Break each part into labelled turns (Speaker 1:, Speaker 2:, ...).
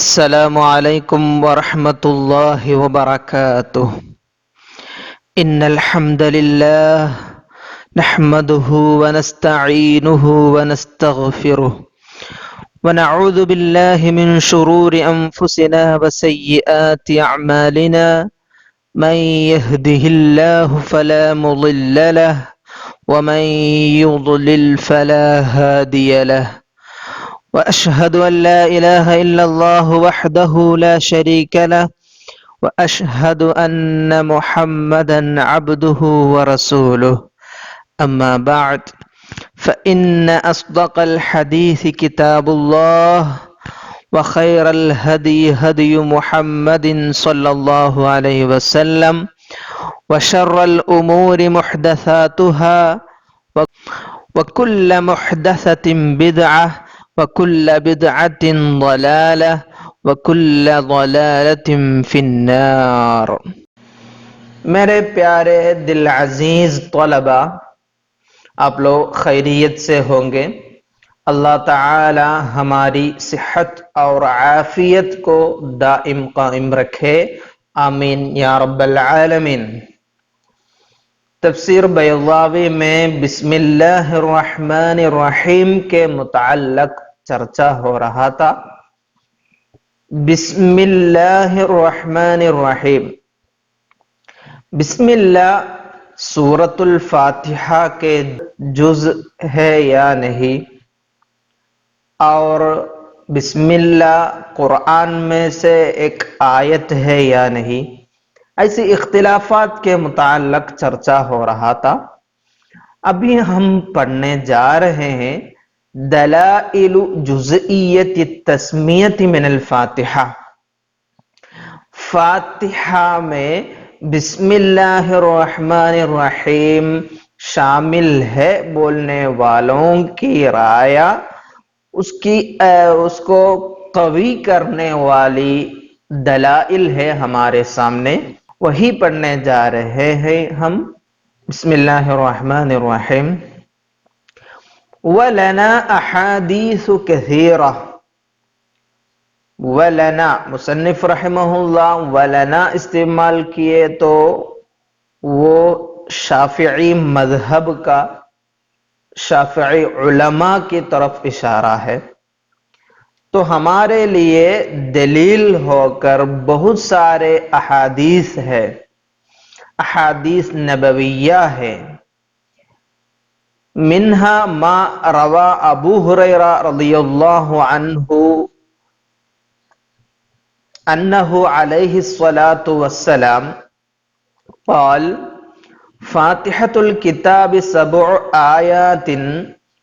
Speaker 1: السلام علیکم ورحمۃ اللہ وبرکاتہ۔ ان الحمد للہ نحمده ونستعینه ونستغفره ونعوذ باللہ من شرور انفسنا وسیئات اعمالنا من يهده الله فلا مضل له ومن يضلل فلا هادي له وأشهد أن لا إله إلا الله وحده لا شريك له وأشهد أن محمدا عبده ورسوله أما بعد فإن أصدق الحديث كتاب الله وخير الهدي هدي محمد صلى الله عليه وسلم وشر الأمور محدثاتها وكل محدثة بدعة وَكُلَّ بِدْعَةٍ ضَلَالَةٍ وَكُلَّ ضَلَالَةٍ فِي النَّارِ۔ میرے پیارے دل عزیز طلباء، آپ لوگ خیریت سے ہوں گے۔ اللہ تعالی ہماری صحت اور عافیت کو دائم قائم رکھے، آمین یا رب العالمین۔ تفسیر بیضاوی میں بسم اللہ الرحمن الرحیم کے متعلق چرچا ہو رہا تھا۔ بسم اللہ الرحمن الرحیم، بسم اللہ سورۃ الفاتحہ کے جز ہے یا نہیں، اور بسم اللہ قرآن میں سے ایک آیت ہے یا نہیں، ایسی اختلافات کے متعلق چرچا ہو رہا تھا۔ ابھی ہم پڑھنے جا رہے ہیں دلائل جزئیت التسمیت من الفاتحہ۔ فاتحہ میں بسم اللہ الرحمن الرحیم شامل ہے بولنے والوں کی رائے، اس کو قوی کرنے والی دلائل ہے ہمارے سامنے، وہی پڑھنے جا رہے ہیں ہم۔ بسم اللہ الرحمن الرحیم۔ وَلَنَا أَحَادِيثُ كَثِيرَةٌ۔ وَلَنَا، مصنف رحمہ اللہ وَلَنَا استعمال کیے تو وہ شافعی مذہب کا، شافعی علماء کی طرف اشارہ ہے، تو ہمارے لیے دلیل ہو کر بہت سارے احادیث ہے، احادیث نبویہ ہے۔ منہا ما روا ابو ہریرہ رضی اللہ عنہ انہ علیہ الصلاة والسلام قال فاتحة الكتاب 7 آیات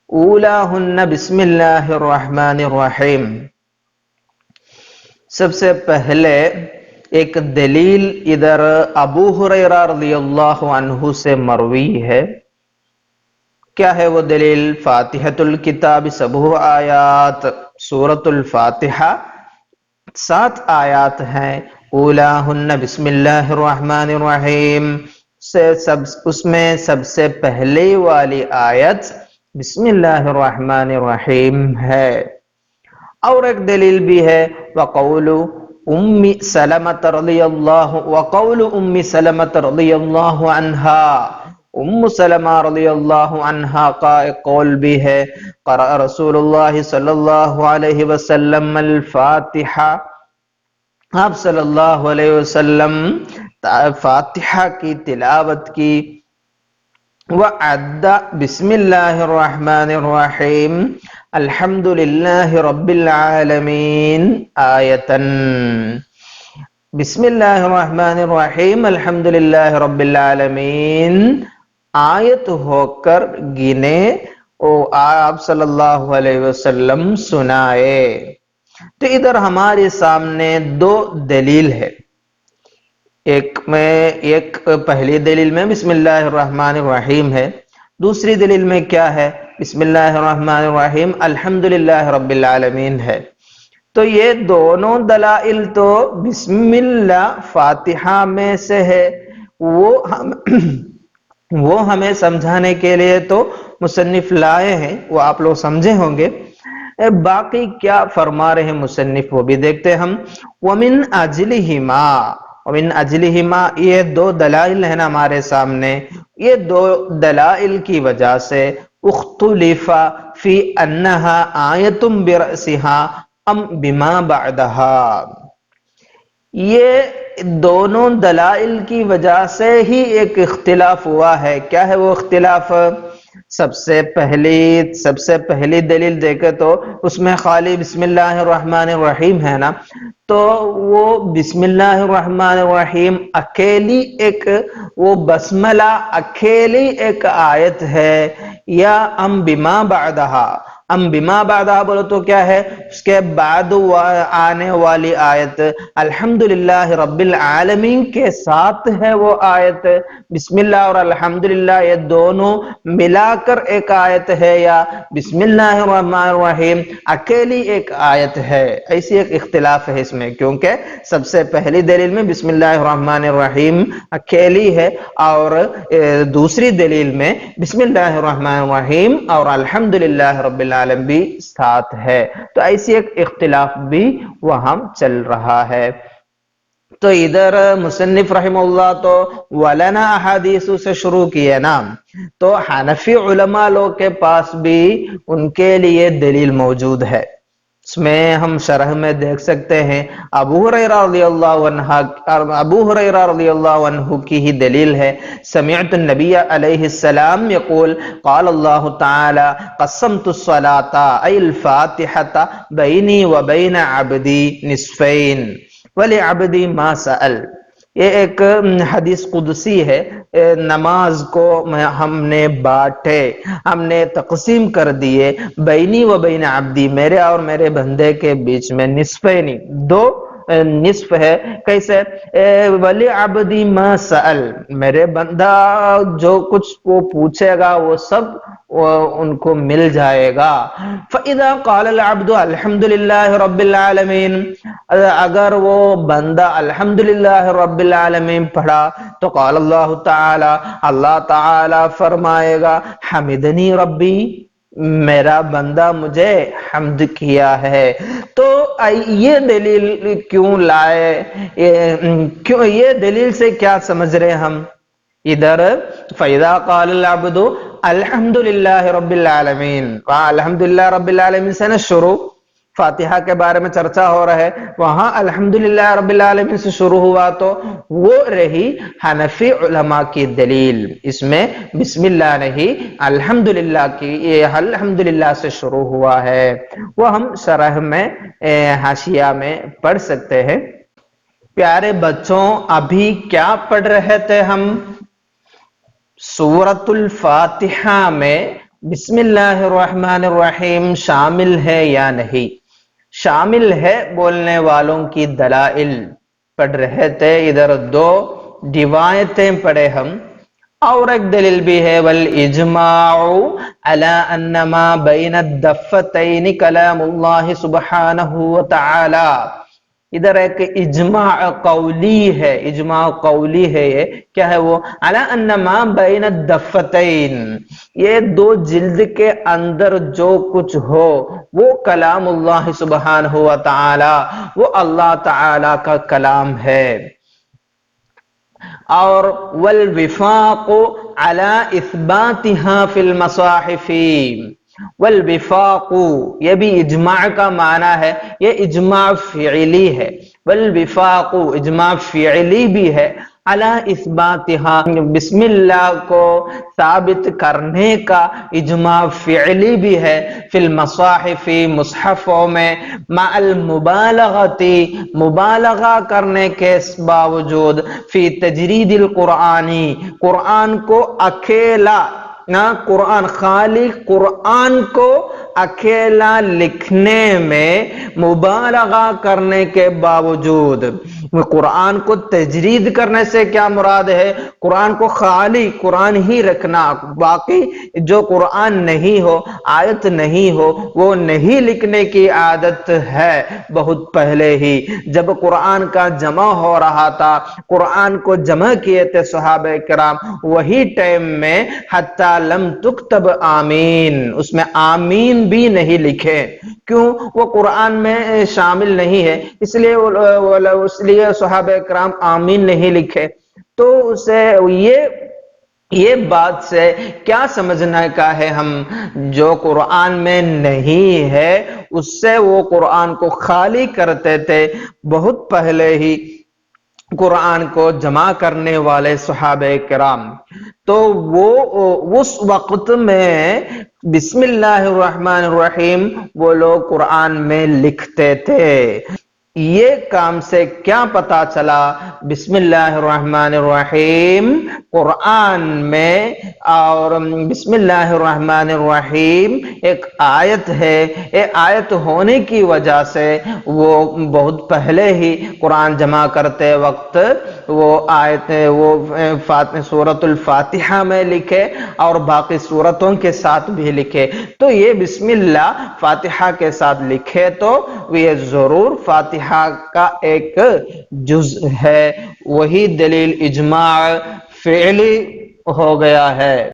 Speaker 1: اولاہن بسم اللہ الرحمن الرحیم۔ سب سے پہلے ایک دلیل ادھر ابو ہریرہ رضی اللہ عنہ سے مروی ہے۔ کیا ہے وہ دلیل؟ فاتحۃ الکتاب 7 آیات، سورۃ الفاتحہ 7 آیات ہیں، اولاہن بسم اللہ الرحمن الرحیم، اس میں سب سے پہلے والی آیت بسم اللہ الرحمن الرحیم ہے۔ اور ایک دلیل بھی ہے وقول ام سلمۃ رضی اللہ عنہا، ام سلمہ رضی اللہ عنہا کا ایک قول بھی ہے، قرأ رسول اللہ صلی اللہ علیہ وسلم الفاتحہ، آپ صلی اللہ علیہ وسلم فاتحہ کی تلاوت کی، وَعَدَّ بسم اللہ الرحمن الرحیم الحمد للہ رب العالمین آیتاً۔ بسم اللہ الرحمن الرحیم الحمد للہ رب العالمین آیت ہو کر گنے اور آپ صلی اللہ علیہ وسلم سنائے۔ تو ادھر ہمارے سامنے 2 دلیل ہے، ایک پہلی دلیل میں بسم اللہ الرحمن الرحیم ہے، دوسری دلیل میں کیا ہے؟ بسم اللہ الرحمن الرحیم الحمدللہ رب العالمین ہے۔ تو یہ دونوں دلائل تو بسم اللہ فاتحہ میں سے ہے، وہ ہمیں سمجھانے کے لیے تو مصنف لائے ہیں، وہ آپ لوگ سمجھے ہوں گے۔ باقی کیا فرما رہے ہیں مصنف وہ بھی دیکھتے ہیں ہم۔ وَمِنْ أَجْلِهِمَا، وَمِنْ أَجْلِهِمَا، یہ دو دلائل ہیں ہمارے سامنے، یہ دو دلائل کی وجہ سے اختلف فی انہا آیت برأسہا ام بما بعدہا، یہ دونوں دلائل کی وجہ سے ہی ایک اختلاف ہوا ہے۔ کیا ہے وہ اختلاف؟ سب سے پہلی دلیل دیکھے تو اس میں خالی بسم اللہ الرحمن الرحیم ہے نا، تو وہ بسم اللہ الرحمن الرحیم اکیلی ایک، وہ بسملہ اکیلی ایک آیت ہے، یا ام بما بعدہا؟ ام بما بعدہا بولو تو کیا ہے؟ اس کے بعد آنے والی آیت الحمدللہ رب العالمین کے ساتھ ہے وہ آیت۔ بسم اللہ اور الحمدللہ یہ دونوں ملا کر ایک آیت ہے، یا بسم اللہ الرحمن الرحیم اکیلی ایک آیت ہے؟ ایسی ایک اختلاف ہے اس میں، کیونکہ سب سے پہلی دلیل میں بسم اللہ الرحمن الرحیم اکیلی ہے، اور دوسری دلیل میں بسم اللہ الرحمن الرحیم اور الحمدللہ رب العالمین بھی ساتھ ہے، تو ایسی ایک اختلاف بھی وہاں چل رہا ہے۔ تو ادھر مصنف رحمہ اللہ تو ولنا احادیث سے شروع کیے نا، تو حنفی علماء لوگ کے پاس بھی ان کے لیے دلیل موجود ہے۔ اس میں ہم شرح میں دیکھ سکتے ہیں ابو ہریرہ رضی اللہ عنہ کی ہی دلیل ہے، سمعت النبی علیہ السلام یقول قال اللہ تعالی قسمت الصلاة ای الفاتحة بینی و بین عبدی نصفین وَلِعَبْدِ مَا سَأَلْ، یہ ایک حدیث قدسی ہے، نماز کو ہم نے بانٹے، ہم نے تقسیم کر دیے، بینی و بین عبدی، میرے اور میرے بندے کے بیچ میں نصفینی، دو نصف ہے۔ کیسے؟ وَلِعَبْدِ مَا سَأَلْ، میرے بندہ جو کچھ وہ پوچھے گا وہ سب ان کو مل جائے گا۔ فَإِذَا قَالَ الْعَبْدُ الْحَمْدُ لِلَّهِ رَبِّ الْعَالَمِينَ، اگر وہ بندہ الحمدللہ رب العالمین پڑھا تو قال اللہ تعالی، اللہ تعالی فرمائے گا حمدنی ربی، میرا بندہ مجھے حمد کیا ہے۔ تو یہ دلیل کیوں لائے؟ یہ دلیل سے کیا سمجھ رہے ہم ادھر؟ فَإِذَا قَالَ الْعَبْدُ الْحَمْدُ لِلَّهِ رَبِّ الْعَالَمِينَ، وہاں الحمدللہ رب العالمین سے نا شروع، فاتحہ کے بارے میں چرچا ہو رہا ہے، وہاں الحمدللہ رب العالمین سے شروع ہوا، تو وہ رہی حنفی علماء کی دلیل، اس میں بسم اللہ نہیں الحمدللہ کی، یہ الحمدللہ سے شروع ہوا ہے، وہ ہم شرح میں حاشیہ میں پڑھ سکتے ہیں۔ پیارے بچوں، ابھی کیا پڑھ رہے تھے ہم؟ سورۃ الفاتحہ میں بسم اللہ الرحمن الرحیم شامل ہے یا نہیں؟ شامل ہے بولنے والوں کی دلائل پڑھ رہے تھے، ادھر دو روایتیں پڑھے ہم، اور ایک دلیل بھی ہے والاجماع علی ان ما بین الدفتین کلام اللہ سبحانہ وتعالی، ادھر ایک اجماع قولی ہے، اجماع قولی ہے، یہ کیا ہے وہ؟ علی ان ما بین الدفتین، یہ دو جلد کے اندر جو کچھ ہو وہ کلام اللہ سبحانہ وتعالی، وہ اللہ تعالی کا کلام ہے۔ اور والوفاق علی اثباتها فی المصاحف، والوفاق یہ بھی اجماع کا معنی ہے، یہ اجماع فعلی ہے، والوفاق اجماع فعلی بھی ہے، علی اثباتها بسم اللہ کو ثابت کرنے کا اجماع فعلی بھی ہے، فی المصاحف مصحفوں میں، مع المبالغتی مبالغہ کرنے کے باوجود، فی تجرید القرآنی قرآن کو اکیلا نہ، قرآن خالی قرآن کو اکیلا لکھنے میں مبالغہ کرنے کے باوجود، قرآن کو تجرید کرنے سے کیا مراد ہے؟ قرآن کو خالی قرآن ہی رکھنا، باقی جو قرآن نہیں ہو، آیت نہیں ہو، وہ نہیں لکھنے کی عادت ہے بہت پہلے ہی، جب قرآن کا جمع ہو رہا تھا، قرآن کو جمع کیے تھے صحابہ کرام، وہی ٹائم میں حتی لم تکتب آمین، اس میں آمین بھی نہیں لکھے. کیوں؟ وہ قرآن میں شامل نہیں ہے، اس لیے صحابہ کرام آمین نہیں لکھے. تو اسے یہ بات سے کیا سمجھنا کا ہے ہم، جو قرآن میں نہیں ہے اس سے وہ قرآن کو خالی کرتے تھے. بہت پہلے ہی قرآن کو جمع کرنے والے صحابہ کرام، تو وہ اس وقت میں بسم اللہ الرحمن الرحیم وہ لوگ قرآن میں لکھتے تھے. یہ کام سے کیا پتا چلا؟ بسم اللہ الرحمن الرحیم قرآن میں، اور بسم اللہ الرحمن الرحیم ایک آیت ہے. یہ آیت ہونے کی وجہ سے وہ بہت پہلے ہی قرآن جمع کرتے وقت وہ آیت سورۃ الفاتحہ میں لکھے اور باقی سورتوں کے ساتھ بھی لکھے. تو یہ بسم اللہ فاتحہ کے ساتھ لکھے تو یہ ضرور فاتحہ کا ایک جز ہے. وہی دلیل اجماع فعلی ہو گیا ہے.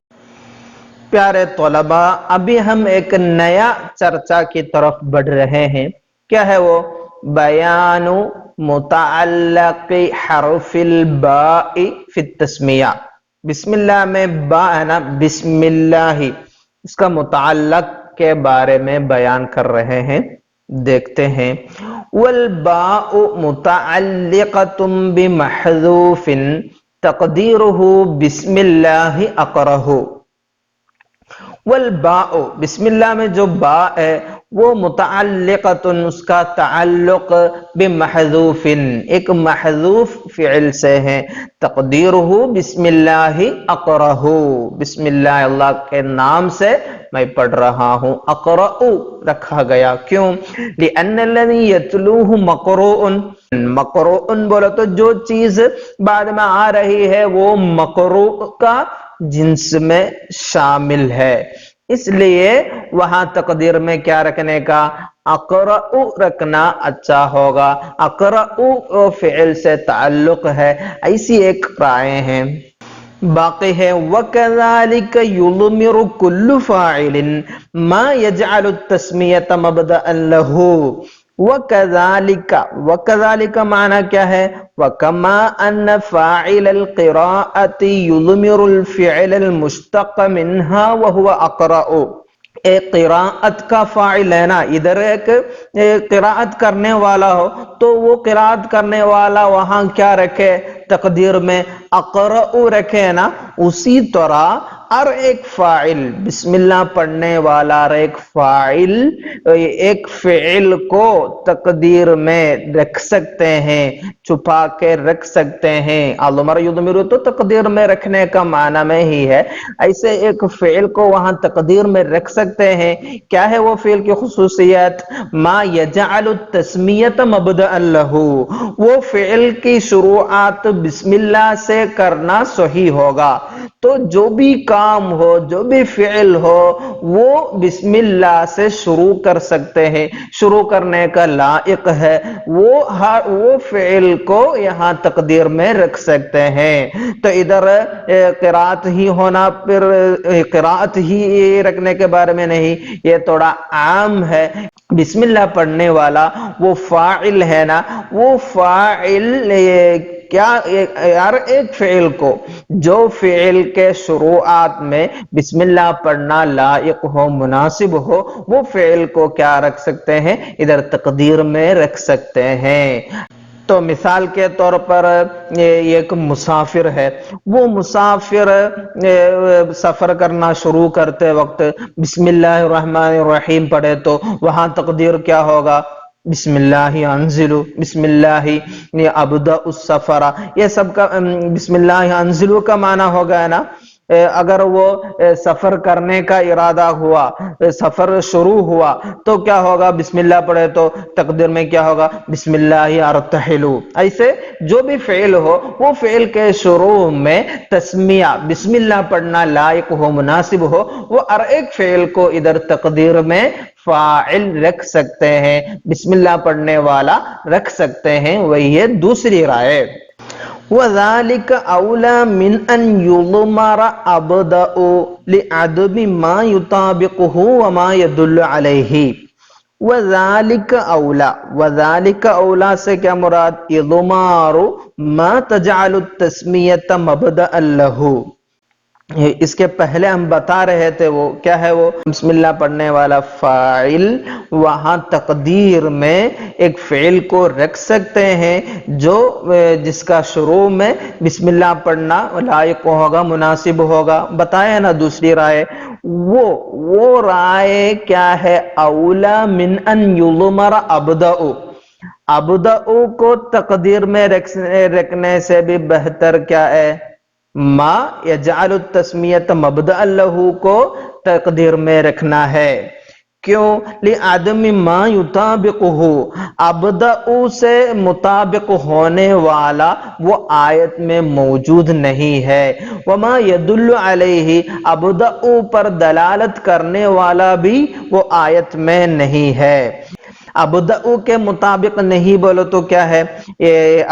Speaker 1: پیارے طلباء، ابھی ہم ایک نیا چرچا کی طرف بڑھ رہے ہیں. کیا ہے وہ؟ بیان متعلق حرف الباء فی التسمیہ. بسم اللہ میں با ہے نا، بسم اللہ، اس کا متعلق کے بارے میں بیان کر رہے ہیں. دیکھتے ہیں. والباء متعلقۃ بمحذوف تقدیرہ بسم اللہ اقرہ. والباء، بسم اللہ میں جو با ہے وہ متعلقۃ، اس کا تعلق بمحذوف، ایک محذوف فعل سے ہے. تقدیرہ بسم اللہ اقرہ، بسم اللہ اللہ کے نام سے میں پڑھ رہا ہوں. اقرأ رکھا گیا. کیوں؟ لأن الذی یتلوہ مقروء. مقروء بولے تو جو چیز بعد میں آ رہی ہے وہ مقروء کا جنس میں شامل ہے، اس لیے وہاں تقدیر میں کیا رکھنے کا؟ اقرأ رکھنا اچھا ہوگا. اقرأ فعل سے تعلق ہے، ایسی ایک رائے ہیں. باقی ہے وَكَذَلِكَ يُضْمِرُ كُلُّ فَاعِلٍ مَا يَجْعَلُ التَّسْمِيَةَ مَبْدَأً لَهُ. وَكَذَلِكَ معنی کیا ہے؟ وَكَمَا أَنَّ فَاعِلَ الْقِرَاءَةِ يُضْمِرُ الْفِعْلَ الْمُشْتَقَّ مِنْهَا وَهُوَ أَقْرَأُ. ایک قراءت کا فاعل ہے نا، ادھر ایک قراءت کرنے والا ہو تو وہ قراءت کرنے والا وہاں کیا رکھے؟ تقدیر میں اقرأ رکھے نا. اسی طرح ہر ایک فاعل، بسم اللہ پڑھنے والا ہر ایک فاعل ایک فعل کو تقدیر میں رکھ سکتے ہیں، چھپا کے رکھ سکتے ہیں. اضمر یضمر تو تقدیر میں رکھنے کا معنی میں ہی ہے. ایسے ایک فعل کو وہاں تقدیر میں رکھ سکتے ہیں. کیا ہے وہ فعل کی خصوصیت؟ ما یجعل التسمیۃ مبدأ لہ، وہ فعل کی شروعات بسم اللہ سے کرنا صحیح ہوگا. تو جو بھی کام ہو، جو بھی فعل ہو، وہ بسم اللہ سے شروع کر سکتے ہیں، شروع کرنے کا لائق ہے. وہ فعل کو یہاں تقدیر میں رکھ سکتے ہیں. تو ادھر قرات ہی ہونا، پھر قرات ہی رکھنے کے بارے میں نہیں، یہ تھوڑا عام ہے. بسم اللہ پڑھنے والا وہ فاعل ہے نا، وہ فاعل کیا؟ ہر ایک فعل کو، جو فعل کے شروعات میں بسم اللہ پڑھنا لائق ہو، مناسب ہو، وہ فعل کو کیا رکھ سکتے ہیں؟ ادھر تقدیر میں رکھ سکتے ہیں. تو مثال کے طور پر ایک مسافر ہے، وہ مسافر سفر کرنا شروع کرتے وقت بسم اللہ الرحمن الرحیم پڑھے تو وہاں تقدیر کیا ہوگا؟ بسم اللہ انزل، بسم اللہ ابدأ السفر. یہ سب کا بسم اللہ انزل کا معنی ہوگا نا. اگر وہ سفر کرنے کا ارادہ ہوا، سفر شروع ہوا تو کیا ہوگا؟ بسم اللہ پڑھے تو تقدیر میں کیا ہوگا؟ بسم اللہ ارتحل. ایسے جو بھی فعل ہو، وہ فعل کے شروع میں تسمیہ بسم اللہ پڑھنا لائق ہو، مناسب ہو، وہ ہر ایک فعل کو ادھر تقدیر میں فاعل رکھ سکتے ہیں، بسم اللہ پڑھنے والا رکھ سکتے ہیں. وہی ہے دوسری رائے. وَذَلِكَ أَوْلَى مِنْ أَنْ يُضْمَرَ أَبْدَأُ لِعَدْمِ مَا يُطَابِقُهُ وَمَا يَدُلُّ عَلَيْهِ۔ وَذَلِكَ أَوْلَى، وَذَلِكَ أَوْلَى سے کیا مراد؟ اضمار ما تجعل التسمیۃ مبدأ لہ، اس کے پہلے ہم بتا رہے تھے وہ کیا ہے، وہ بسم اللہ پڑھنے والا فاعل وہاں تقدیر میں ایک فعل کو رکھ سکتے ہیں جو جس کا شروع میں بسم اللہ پڑھنا لائق ہوگا، مناسب ہوگا، بتایا نا دوسری رائے۔ وہ رائے کیا ہے؟ اولا من ان یضمر ابدأ، ابدأ کو تقدیر میں رکھنے سے بھی بہتر کیا ہے؟ ما یجعل التسمیۃ مبدأ لہ کو تقدیر میں رکھنا ہے۔ کیوں؟ لعدم ما یطابقہ، ابدأ سے مطابق ہونے والا وہ آیت میں موجود نہیں ہے، وما یدل علیہ، ابدأ پر دلالت کرنے والا بھی وہ آیت میں نہیں ہے۔ ابدأ کے مطابق نہیں بولو تو کیا ہے؟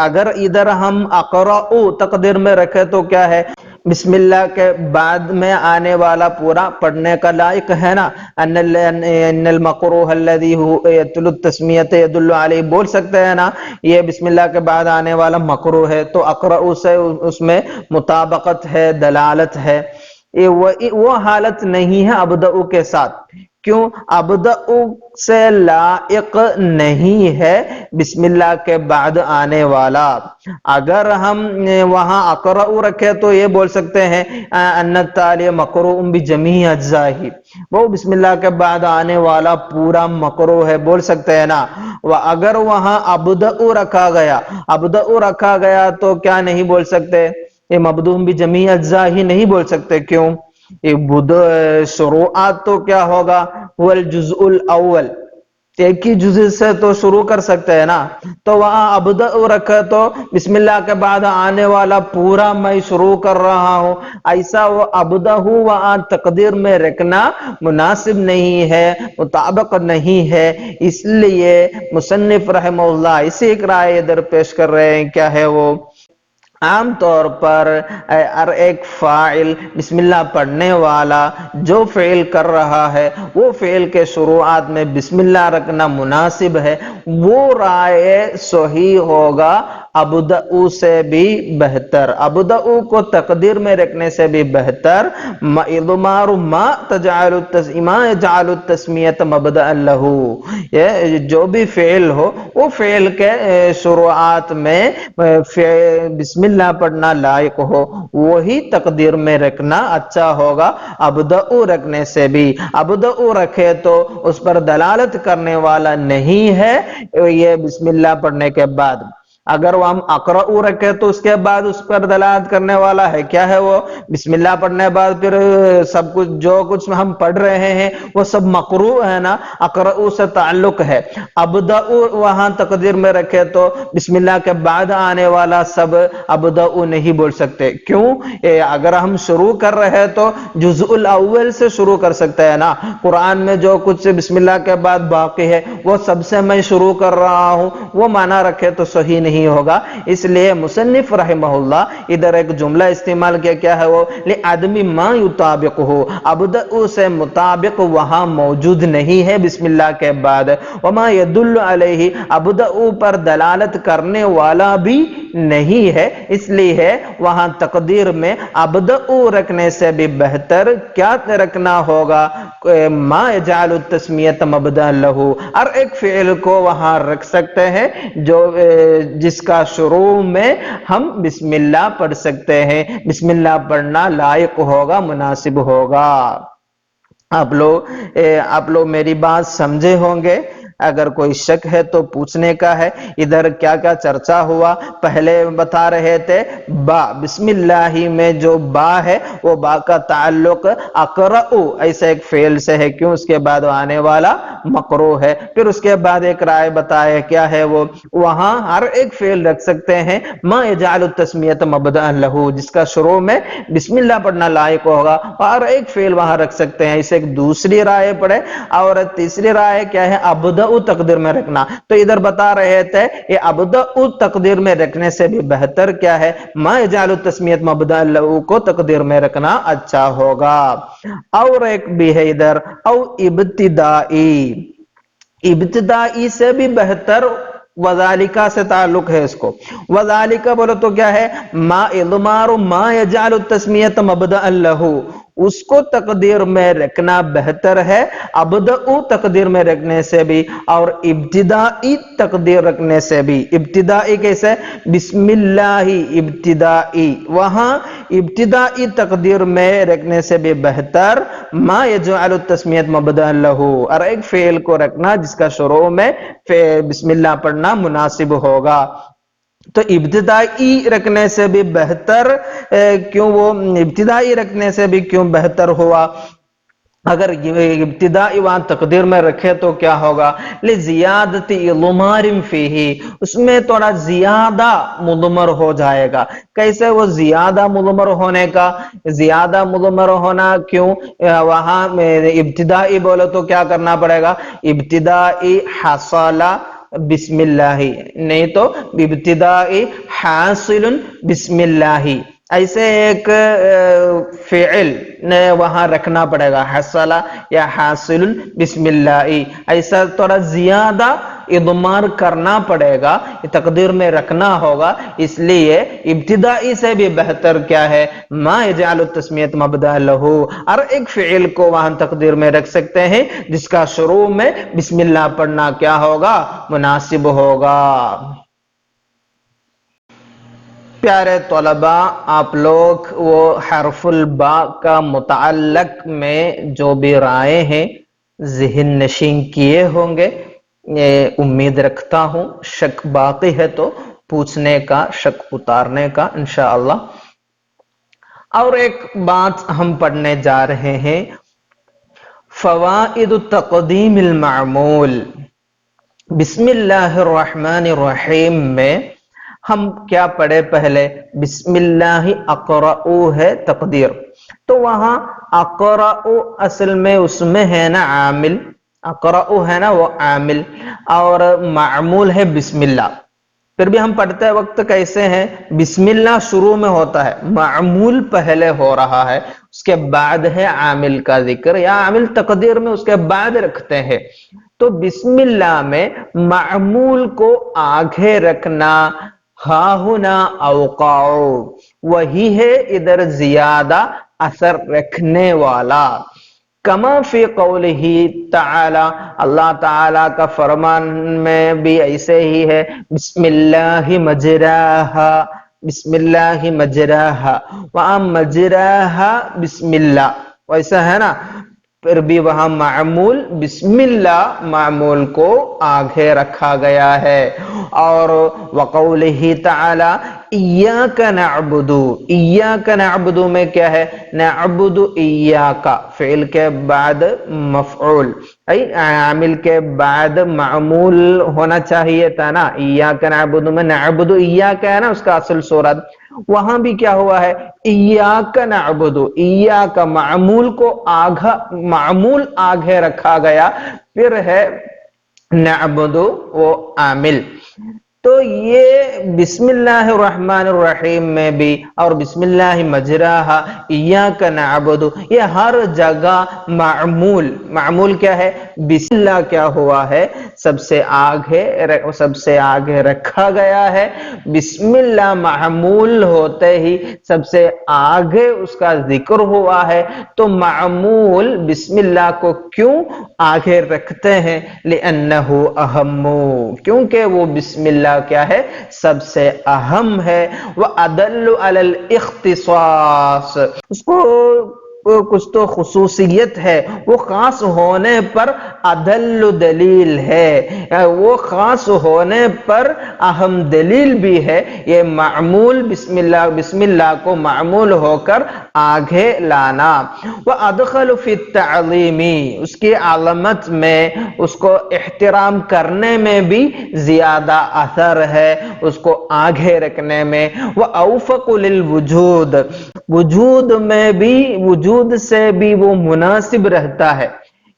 Speaker 1: اگر ادھر ہم اقرأ تقدیر میں رکھے تو کیا ہے؟ بسم اللہ کے بعد میں آنے والا پورا پڑھنے کا لائق ہے نا، ان المقروء الذی یتلو التسمیۃ یدل علیہ بول سکتے ہیں نا، یہ بسم اللہ کے بعد آنے والا مقروء ہے تو اقرأ سے اس میں مطابقت ہے، دلالت ہے، وہ حالت نہیں ہے ابدأ کے ساتھ۔ کیوں؟ ابدأ سے لائق نہیں ہے بسم اللہ کے بعد آنے والا۔ اگر ہم وہاں اقرأ رکھے تو یہ بول سکتے ہیں ان التالی مقروء بجمیع اجزائہ، وہ بسم اللہ کے بعد آنے والا پورا مقروء ہے، بول سکتے ہیں نا۔ اگر وہاں ابدأ رکھا گیا تو کیا نہیں بول سکتے؟ یہ مبدوء بجمیع اجزائہ نہیں بول سکتے۔ کیوں؟ شروعات تو کیا ہوگا؟ هو الجزء الاول، ایک ہی جزء سے تو شروع کر سکتے ہیں نا، تو وہاں ابدأ رکھا تو بسم اللہ کے بعد آنے والا پورا میں شروع کر رہا ہوں، ایسا وہ ابدأ وہاں تقدیر میں رکھنا مناسب نہیں ہے، مطابق نہیں ہے۔ اس لیے مصنف رحمہ اللہ اسی ایک رائے ادھر پیش کر رہے ہیں، کیا ہے وہ؟ عام طور پر ہر ایک فاعل بسم اللہ پڑھنے والا جو فعل کر رہا ہے وہ فعل کے شروعات میں بسم اللہ رکھنا مناسب ہے، وہ رائے صحیح ہوگا ابدأ سے بھی بہتر، ابدأ کو تقدیر میں رکھنے سے بھی بہتر اضمار ما یجعل التسمیۃ مبدأ لہ، یہ جو بھی فعل ہو وہ فعل کے شروعات میں بسم اللہ پڑھنا لائق ہو وہی تقدیر میں رکھنا اچھا ہوگا ابدأ رکھنے سے بھی۔ ابدأ رکھے تو اس پر دلالت کرنے والا نہیں ہے یہ بسم اللہ پڑھنے کے بعد، اگر وہ ہم اقرأ رکھے تو اس کے بعد اس پر دلالت کرنے والا ہے، کیا ہے وہ؟ بسم اللہ پڑھنے بعد پھر سب کچھ جو کچھ ہم پڑھ رہے ہیں وہ سب مقروء ہے نا، اقرأ سے تعلق ہے۔ ابدأ وہاں تقدیر میں رکھے تو بسم اللہ کے بعد آنے والا سب ابدأ نہیں بول سکتے۔ کیوں؟ اگر ہم شروع کر رہے تو جزء الاول سے شروع کر سکتے ہیں نا، قرآن میں جو کچھ بسم اللہ کے بعد باقی ہے وہ سب سے میں شروع کر رہا ہوں، وہ معنی رکھے تو صحیح نہیں ہوگا۔ اس لیے مصنف رحمہ اللہ ادھر ایک جملہ استعمال کیا، کیا ہے وہ؟ لعدم ما یطابقہ، ابدأ سے مطابق وہاں موجود نہیں ہے بسم اللہ کے بعد، وما یدل علیہ، ابدأ پر دلالت کرنے والا بھی نہیں ہے، اس لیے وہاں تقدیر میں ابدأ رکھنے سے بھی بہتر کیا رکھنا ہوگا؟ ما یجعل التسمیۃ مبدأ لہ، ہر ایک فعل کو وہاں رکھ سکتے ہیں جو جس کا شروع میں ہم بسم اللہ پڑھ سکتے ہیں، بسم اللہ پڑھنا لائق ہوگا، مناسب ہوگا۔ آپ لوگ میری بات سمجھے ہوں گے، اگر کوئی شک ہے تو پوچھنے کا ہے۔ ادھر کیا کیا چرچا ہوا؟ پہلے بتا رہے تھے با، بسم اللہ میں جو با ہے وہ با کا تعلق اقرأ ایسا ایک فعل سے ہے، کیوں؟ اس کے بعد آنے والا مکروہ ہے۔ پھر اس کے بعد ایک رائے بتائے، کیا ہے وہ؟ وہاں ہر ایک فعل رکھ سکتے ہیں ما یجعل التسمیۃ مبدأ لہ، جس کا شروع میں بسم اللہ پڑھنا لائق ہوگا، اور ایک فعل وہاں رکھ سکتے ہیں۔ اسے ایک دوسری رائے پڑھے، اور تیسری رائے کیا ہے؟ ابدأ تقدیر میں رکھنا۔ تو ادھر بتا رہے تھے یہ ابدأ تقدیر میں رکھنے سے بھی بہتر کیا ہے؟ ما یجعل التسمیۃ مبدأ لہ کو تقدیر میں رکھنا اچھا ہوگا۔ اور ایک بھی ہے ادھر، او ابتدائی، ابتدائی سے بھی بہتر وذالکہ سے تعلق ہے اس کو۔ وذالکہ بولو تو کیا ہے؟ ما اضمار ما یجعل التسمیۃ مبدأ لہ، اس کو تقدیر میں رکھنا بہتر ہے ابدأ تقدیر میں رکھنے سے بھی، اور ابتدائی تقدیر رکھنے سے بھی۔ ابتدائی کیسے؟ بسم اللہ ابتدائی، وہاں ابتدائی تقدیر میں رکھنے سے بھی بہتر ما یجعل التسمیۃ مبدأ لہ، اور ایک فعل کو رکھنا جس کا شروع میں بسم اللہ پڑھنا مناسب ہوگا۔ تو ابتدائی رکھنے سے بھی بہتر کیوں؟ وہ ابتدائی رکھنے سے بھی کیوں بہتر ہوا؟ اگر ابتدائی وہاں تقدیر میں رکھے تو کیا ہوگا؟ لزیادت اضمار فیہ، اس میں تھوڑا زیادہ مضمر ہو جائے گا۔ کیسے وہ زیادہ مضمر ہونے کا؟ زیادہ مضمر ہونا کیوں؟ وہاں ابتدائی بولو تو کیا کرنا پڑے گا؟ ابتدائی حصل بسم اللہ، نہیں تو ابتدائی حاصل بسم اللہ، ایسے ایک فعل وہاں رکھنا پڑے گا، حصل یا حاصل بسم اللہ، ایسا تھوڑا زیادہ اضمار کرنا پڑے گا، تقدیر میں رکھنا ہوگا۔ اس لیے ابتدائی سے بھی بہتر کیا ہے؟ ما یجعل التسمیۃ مبدأ لہ، اور ایک فعل کو وہاں تقدیر میں رکھ سکتے ہیں جس کا شروع میں بسم اللہ پڑھنا کیا ہوگا؟ مناسب ہوگا۔ پیارے طلباء، آپ لوگ وہ حرف الباء کا متعلق میں جو بھی رائے ہیں ذہن نشین کیے ہوں گے، امید رکھتا ہوں۔ شک باقی ہے تو پوچھنے کا، شک اتارنے کا انشاءاللہ۔ اور ایک بات ہم پڑھنے جا رہے ہیں، فوائد تقدیم المعمول۔ بسم اللہ الرحمن الرحیم میں ہم کیا پڑھے؟ پہلے بسم اللہ اقرأ ہے تقدیر، تو وہاں اقرأ اصل میں اس میں ہے نا عامل، اقرأ ہے نا وہ عامل، اور معمول ہے بسم اللہ۔ پھر بھی ہم پڑھتے وقت کیسے ہیں؟ بسم اللہ شروع میں ہوتا ہے، معمول پہلے ہو رہا ہے، اس کے بعد ہے عامل کا ذکر، یا عامل تقدیر میں اس کے بعد رکھتے ہیں۔ تو بسم اللہ میں معمول کو آگے رکھنا، ہا ہنا اوقاع، وہی ہے ادھر زیادہ اثر رکھنے والا۔ کما فی قولہ تعالی، اللہ تعالی کا فرمان میں بھی ایسے ہی ہے، بسم اللہ مجراہا، بسم اللہ مجراہا، وہاں مجراہا بسم اللہ، ویسا ہے نا۔ پھر بھی وہاں معمول بسم اللہ، معمول کو آگے رکھا گیا ہے۔ اور وقولہ تعالی ایاک نعبد، ایاک نعبد میں کیا ہے؟ نعبد ایاک، فعل کے بعد مفعول، عامل کے بعد معمول ہونا چاہیے تھا نا۔ ایاک نعبد میں نعبد ایاک ہے نا اس کا اصل صورت، وہاں بھی کیا ہوا ہے؟ ایاک نعبد، ایاک معمول کو معمول آگے رکھا گیا، پھر ہے نعبد وہ عامل۔ تو یہ بسم اللہ الرحمن الرحیم میں بھی اور بسم اللہ مجراہا ایاک نعبد، یہ ہر جگہ معمول، معمول کیا ہے؟ بسم اللہ کیا ہوا ہے؟ سب سے آگے رکھا گیا ہے۔ بسم اللہ معمول ہوتے ہی سب سے آگے اس کا ذکر ہوا ہے، تو معمول بسم اللہ کو کیوں آگے رکھتے ہیں؟ لأنہ اہم، کیونکہ وہ بسم اللہ کیا ہے؟ سب سے اہم ہے۔ وَأَدَلُّ عَلَى الْإِخْتِصَاصِ، اس کو کچھ تو خصوصیت ہے، وہ خاص ہونے پر ادل دلیل ہے، وہ خاص ہونے پر اہم دلیل بھی ہے۔ یہ معمول بسم اللہ کو معمول ہو کر آگے لانا۔ وَأَدْخَلُ فِي التَّعْظِيمِ، اس کی علامت میں، اس کو احترام کرنے میں بھی زیادہ اثر ہے، اس کو آگے رکھنے میں۔ وَأَوْفَقُ لِلْوُجُودِ، وجود میں بھی، وجود سے بھی وہ مناسب رہتا ہے،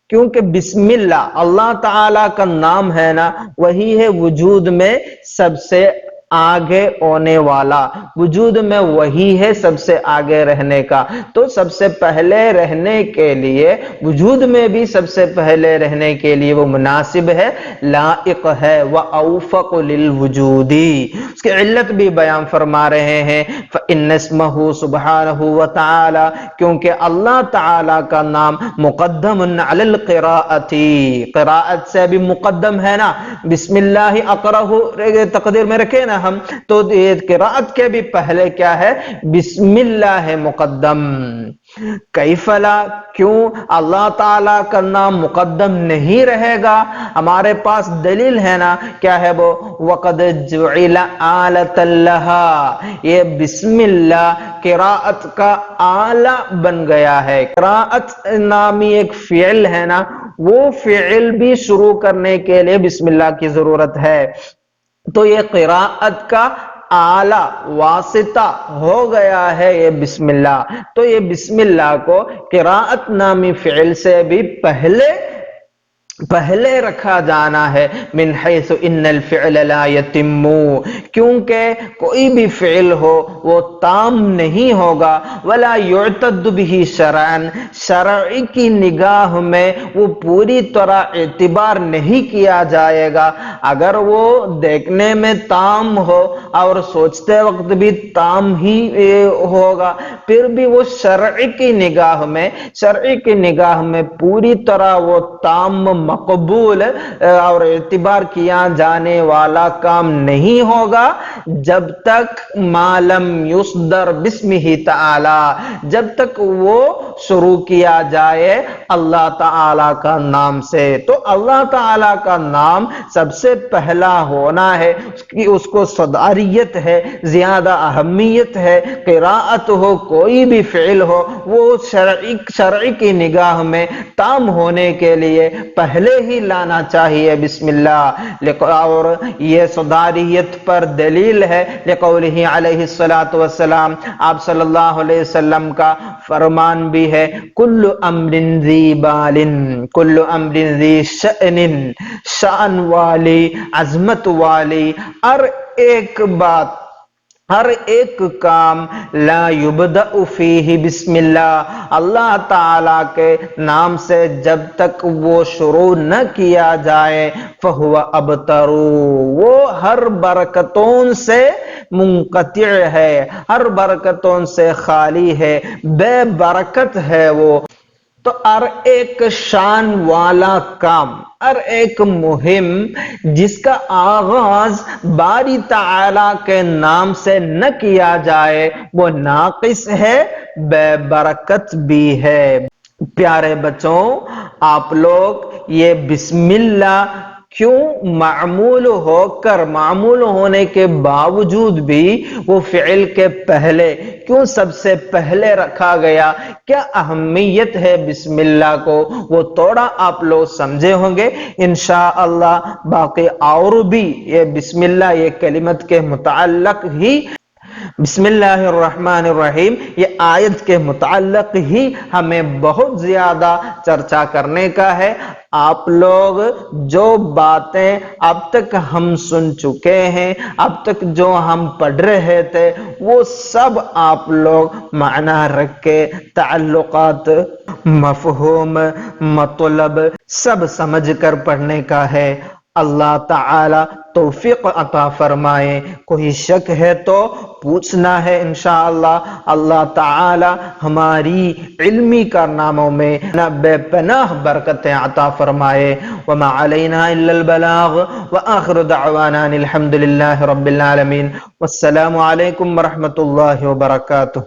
Speaker 1: کیونکہ بسم اللہ اللہ تعالی کا نام ہے نا، وہی ہے وجود میں سب سے آگے ہونے والا، وجود میں وہی ہے سب سے آگے رہنے کا، تو سب سے پہلے رہنے کے لیے، وجود میں بھی سب سے پہلے رہنے کے لیے وہ مناسب ہے، لائق ہے۔ وَأَوْفَقُ لِلْوُجُودِ، اس کی علت بھی بیان فرما رہے ہیں، فَإِنَّ اسْمَهُ سُبْحَانَهُ وَتَعَالَى، کیونکہ اللہ تعالی کا نام مقدم علی القراءۃ، قراءت سے بھی مقدم ہے نا، بسم اللہ اقرأ تقدیر میں رکھے نا ہم، تو قراءت کے بھی پہلے کیا ہے، بسم اللہ ہے مقدم۔ کیف لا، کیوں اللہ تعالیٰ کا نام مقدم نہیں رہے گا؟ ہمارے پاس دلیل ہے نا، کیا ہے وہ، وَقَدْ جُعِلَ آلَةً لَهَا، یہ بسم اللہ قراءت کا آلہ بن گیا ہے۔ قراءت نامی ایک فعل ہے نا، وہ فعل بھی شروع کرنے کے لیے بسم اللہ کی ضرورت ہے، تو یہ قراءت کا آلہ واسطہ ہو گیا ہے یہ بسم اللہ، تو یہ بسم اللہ کو قراءت نامی فعل سے بھی پہلے رکھا جانا ہے، من حیث ان الفعل لا یتم، کیونکہ کوئی بھی فعل ہو وہ تام نہیں ہوگا، ولا یعتد به شرعا، شرعی کی نگاہ میں وہ پوری طرح اعتبار نہیں کیا جائے گا، اگر وہ دیکھنے میں تام ہو اور سوچتے وقت بھی تام ہی ہوگا، پھر بھی وہ شرعی کی نگاہ میں پوری طرح وہ تام، مقبول اور اعتبار کیا جانے والا کام نہیں ہوگا، جب تک ما لم یصدر بسمہ تعالی، جب تک وہ شروع کیا جائے اللہ تعالی کا نام سے۔ تو اللہ تعالی کا نام سب سے پہلا ہونا ہے، اس کو صداریت ہے، زیادہ اہمیت ہے، قراءت ہو کوئی بھی فعل ہو، وہ شرعی کی نگاہ میں تام ہونے کے لیے پہلے ہی لانا چاہیے بسم اللہ، اور یہ صداریت پر دلیل ہے لقولہ علیہ السلام، آپ صلی اللہ علیہ وسلم کا فرمان بھی ہے، کل امر ذی بال، کل امر ذی شأن، شأن والی، عظمت والی ہر ایک بات، ہر ایک کام، لا یبدأ فیہ بسم اللہ، اللہ تعالی کے نام سے جب تک وہ شروع نہ کیا جائے، فہو ابتر، وہ ہر برکتوں سے منقطع ہے، ہر برکتوں سے خالی ہے، بے برکت ہے وہ۔ تو ہر ایک شان والا کام، ہر ایک مہم جس کا آغاز باری تعالی کے نام سے نہ کیا جائے، وہ ناقص ہے، بے برکت بھی ہے۔ پیارے بچوں، آپ لوگ یہ بسم اللہ کیوں معمول ہونے کے باوجود بھی وہ فعل کے پہلے کیوں سب سے پہلے رکھا گیا، کیا اہمیت ہے بسم اللہ کو، وہ تھوڑا آپ لوگ سمجھے ہوں گے انشاءاللہ۔ باقی اور بھی یہ بسم اللہ یہ کلمت کے متعلق ہی، بسم اللہ الرحمن الرحیم یہ آیت کے متعلق ہی ہمیں بہت زیادہ چرچا کرنے کا ہے۔ آپ لوگ جو باتیں اب تک ہم سن چکے ہیں، اب تک جو ہم پڑھ رہے تھے، وہ سب آپ لوگ معنی رکھ کے تعلقات، مفہوم، مطلب سب سمجھ کر پڑھنے کا ہے۔ اللہ تعالی توفیق عطا فرمائے۔ کوئی شک ہے تو پوچھنا ہے انشاءاللہ۔ اللہ تعالی ہماری علمی کارناموں میں بے پناہ برکتیں عطا فرمائے۔ وما علینا الا البلاغ، وآخر دعوانا الحمد للہ رب العالمین، والسلام علیکم ورحمۃ اللہ وبرکاتہ۔